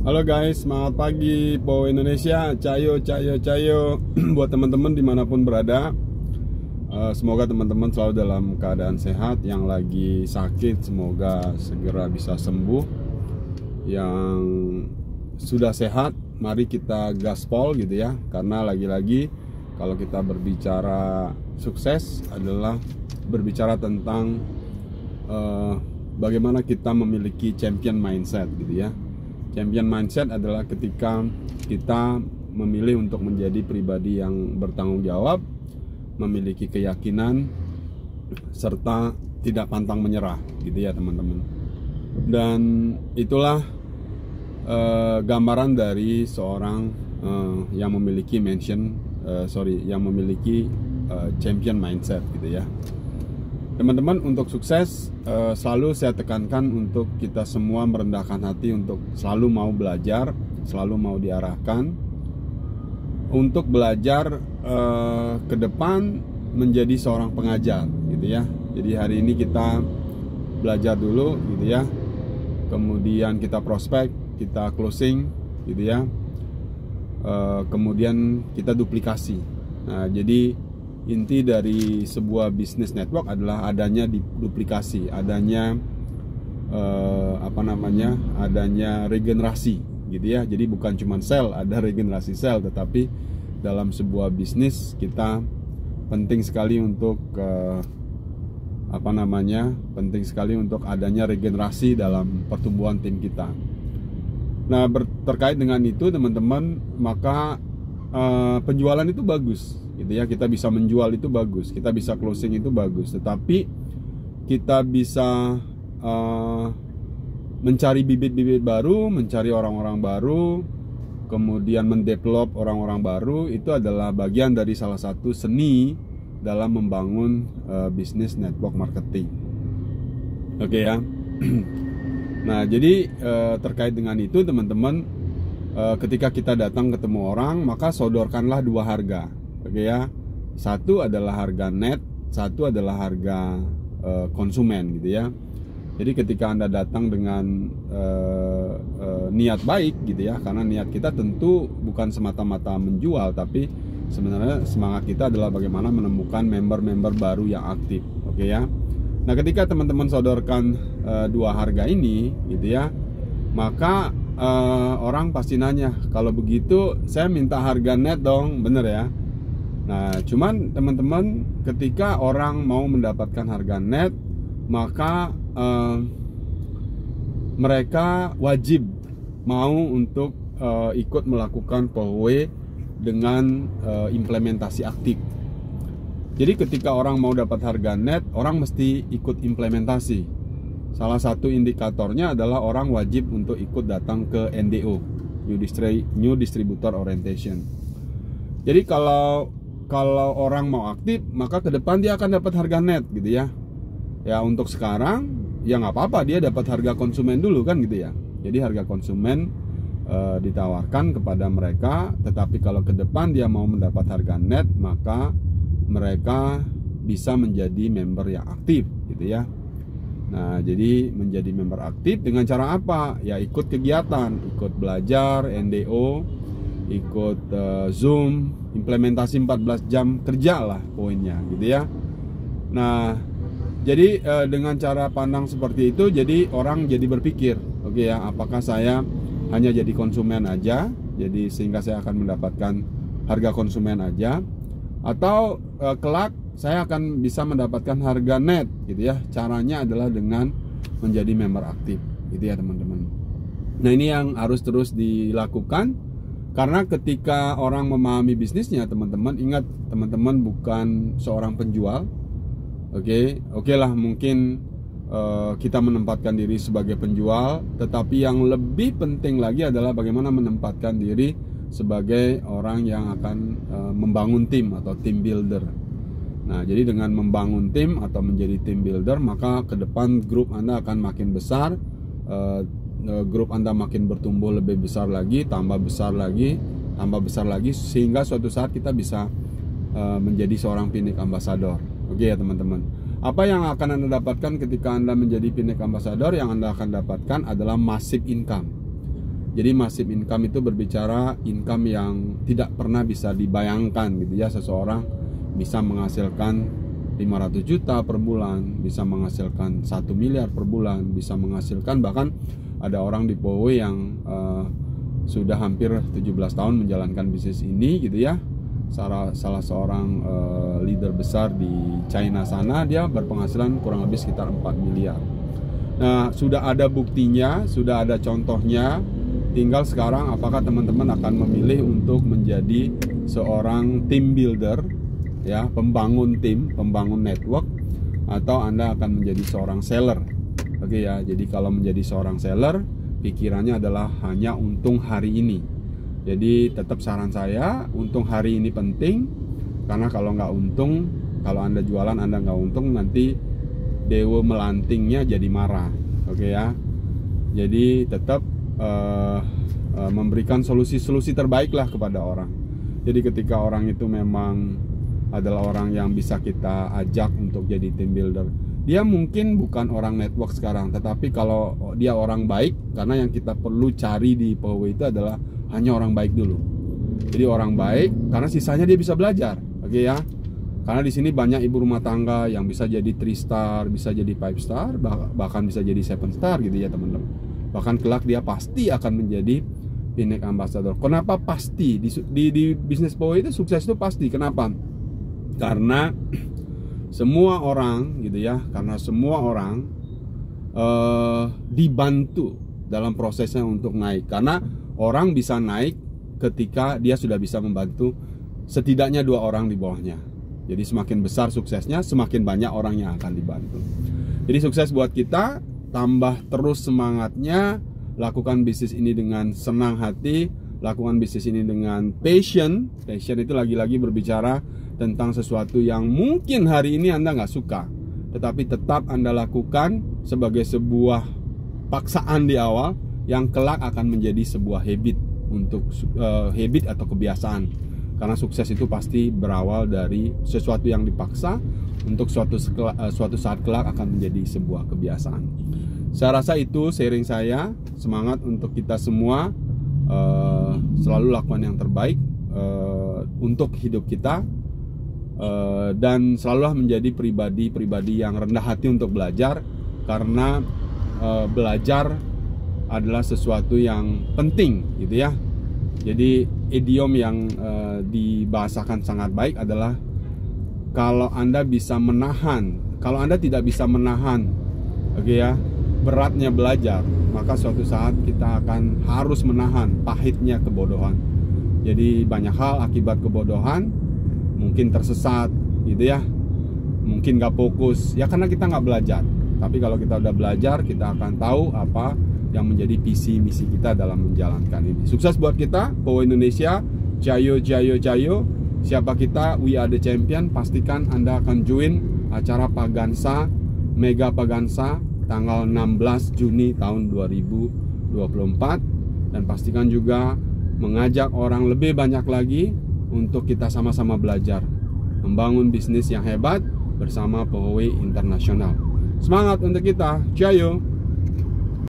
Halo guys, semangat pagi Po Indonesia, cayo buat teman-teman dimanapun berada. Semoga teman-teman selalu dalam keadaan sehat. Yang lagi sakit semoga segera bisa sembuh. Yang sudah sehat, mari kita gaspol gitu ya. Karena lagi-lagi kalau kita berbicara sukses adalah berbicara tentang bagaimana kita memiliki champion mindset gitu ya. Champion mindset adalah ketika kita memilih untuk menjadi pribadi yang bertanggung jawab, memiliki keyakinan, serta tidak pantang menyerah gitu ya teman-teman. Dan itulah gambaran dari seorang yang memiliki champion mindset gitu ya. Teman-teman, untuk sukses selalu saya tekankan untuk kita semua merendahkan hati untuk selalu mau belajar, selalu mau diarahkan untuk belajar ke depan menjadi seorang pengajar gitu ya. Jadi hari ini kita belajar dulu gitu ya. Kemudian kita prospek, kita closing gitu ya. Kemudian kita duplikasi. Nah, jadi inti dari sebuah bisnis network adalah adanya duplikasi, adanya adanya regenerasi gitu ya. Jadi bukan cuma sell, ada regenerasi sell, tetapi dalam sebuah bisnis kita penting sekali untuk penting sekali untuk adanya regenerasi dalam pertumbuhan tim kita. Nah, terkait dengan itu teman-teman, maka penjualan itu bagus gitu ya, kita bisa menjual itu bagus, kita bisa closing itu bagus, tetapi kita bisa mencari bibit-bibit baru, mencari orang-orang baru, kemudian mendevelop orang-orang baru, itu adalah bagian dari salah satu seni dalam membangun bisnis network marketing. Oke ya. Nah, jadi terkait dengan itu teman-teman, ketika kita datang ketemu orang, maka sodorkanlah dua harga. Oke ya. Satu adalah harga net, satu adalah harga konsumen gitu ya. Jadi ketika Anda datang dengan niat baik gitu ya, karena niat kita tentu bukan semata-mata menjual, tapi sebenarnya semangat kita adalah bagaimana menemukan member-member baru yang aktif. Oke ya. Nah, ketika teman-teman sodorkan dua harga ini gitu ya, maka orang pasti nanya, kalau begitu saya minta harga net dong, bener ya. Nah, cuman teman-teman, ketika orang mau mendapatkan harga net, maka mereka wajib mau untuk ikut melakukan POW dengan implementasi aktif. Jadi ketika orang mau dapat harga net, orang mesti ikut implementasi. Salah satu indikatornya adalah orang wajib untuk ikut datang ke NDO, New Distributor Orientation. Jadi kalau orang mau aktif, maka ke depan dia akan dapat harga net gitu ya. Ya, untuk sekarang ya nggak apa-apa, dia dapat harga konsumen dulu kan gitu ya. Jadi harga konsumen ditawarkan kepada mereka, tetapi kalau ke depan dia mau mendapat harga net, maka mereka bisa menjadi member yang aktif gitu ya. Nah, jadi menjadi member aktif dengan cara apa? Ya ikut kegiatan, ikut belajar, NDO, ikut Zoom, implementasi 14 jam kerja lah poinnya gitu ya. Nah, jadi dengan cara pandang seperti itu, jadi orang jadi berpikir, oke ya, apakah saya hanya jadi konsumen aja, jadi sehingga saya akan mendapatkan harga konsumen aja, atau kelak saya akan bisa mendapatkan harga net gitu ya. Caranya adalah dengan menjadi member aktif gitu ya teman-teman. Nah, ini yang harus terus dilakukan, karena ketika orang memahami bisnisnya, teman-teman ingat, teman-teman bukan seorang penjual. Oke lah, mungkin kita menempatkan diri sebagai penjual, tetapi yang lebih penting lagi adalah bagaimana menempatkan diri sebagai orang yang akan membangun tim atau team builder. Nah, jadi dengan membangun tim atau menjadi team builder, maka ke depan grup Anda akan makin besar, grup Anda makin bertumbuh lebih besar lagi, tambah besar lagi, sehingga suatu saat kita bisa menjadi seorang Pinnacle Ambassador. Oke ya teman-teman. Apa yang akan Anda dapatkan ketika Anda menjadi Pinnacle Ambassador? Yang Anda akan dapatkan adalah massive income. Jadi massive income itu berbicara income yang tidak pernah bisa dibayangkan gitu ya. Seseorang bisa menghasilkan 500 juta per bulan, bisa menghasilkan 1 miliar per bulan, bisa menghasilkan, bahkan ada orang di Poway yang sudah hampir 17 tahun menjalankan bisnis ini gitu ya. Salah seorang leader besar di China sana, dia berpenghasilan kurang lebih sekitar 4 miliar. Nah, sudah ada buktinya, sudah ada contohnya. Tinggal sekarang apakah teman-teman akan memilih untuk menjadi seorang team builder ya, pembangun tim, pembangun network, atau Anda akan menjadi seorang seller. Oke ya, jadi kalau menjadi seorang seller, pikirannya adalah hanya untung hari ini. Jadi tetap saran saya, untung hari ini penting, karena kalau nggak untung, kalau Anda jualan Anda nggak untung, nanti dewa melantingnya jadi marah. Oke ya, jadi tetap memberikan solusi-solusi terbaik lah kepada orang. Jadi ketika orang itu memang adalah orang yang bisa kita ajak untuk jadi team builder, dia mungkin bukan orang network sekarang, tetapi kalau dia orang baik, karena yang kita perlu cari di Poway itu adalah hanya orang baik dulu. Jadi orang baik, karena sisanya dia bisa belajar. Oke ya, karena di sini banyak ibu rumah tangga yang bisa jadi 3 star, bisa jadi 5 star, bahkan bisa jadi 7 star gitu ya teman-teman. Bahkan kelak dia pasti akan menjadi Pinnack Ambassador. Kenapa pasti? Di bisnis Poway itu sukses itu pasti. Kenapa? Karena semua orang gitu ya, karena semua orang dibantu dalam prosesnya untuk naik. Karena orang bisa naik ketika dia sudah bisa membantu setidaknya 2 orang di bawahnya. Jadi semakin besar suksesnya, semakin banyak orang yang akan dibantu. Jadi sukses buat kita, tambah terus semangatnya, lakukan bisnis ini dengan senang hati, lakukan bisnis ini dengan passion. Passion itu lagi-lagi berbicara tentang sesuatu yang mungkin hari ini Anda nggak suka, tetapi tetap Anda lakukan sebagai sebuah paksaan di awal yang kelak akan menjadi sebuah habit, untuk habit atau kebiasaan. Karena sukses itu pasti berawal dari sesuatu yang dipaksa, untuk suatu saat kelak akan menjadi sebuah kebiasaan. Saya rasa itu sharing saya. Semangat untuk kita semua, selalu lakukan yang terbaik untuk hidup kita, dan selalulah menjadi pribadi yang rendah hati untuk belajar, karena belajar adalah sesuatu yang penting gitu ya. Jadi idiom yang dibahasakan sangat baik adalah, kalau Anda bisa menahan, kalau Anda tidak bisa menahan, oke ya, beratnya belajar, maka suatu saat kita akan harus menahan pahitnya kebodohan. Jadi banyak hal akibat kebodohan, mungkin tersesat gitu ya, mungkin gak fokus ya, karena kita nggak belajar. Tapi kalau kita udah belajar, kita akan tahu apa yang menjadi visi misi kita dalam menjalankan ini. Sukses buat kita, Poway Indonesia, jayo jayo jayo. Siapa kita, we are the champion. Pastikan Anda akan join acara Pagansa, Mega Pagansa, tanggal 16 Juni tahun 2024. Dan pastikan juga mengajak orang lebih banyak lagi untuk kita sama-sama belajar membangun bisnis yang hebat bersama Poway International. Semangat untuk kita, jayo!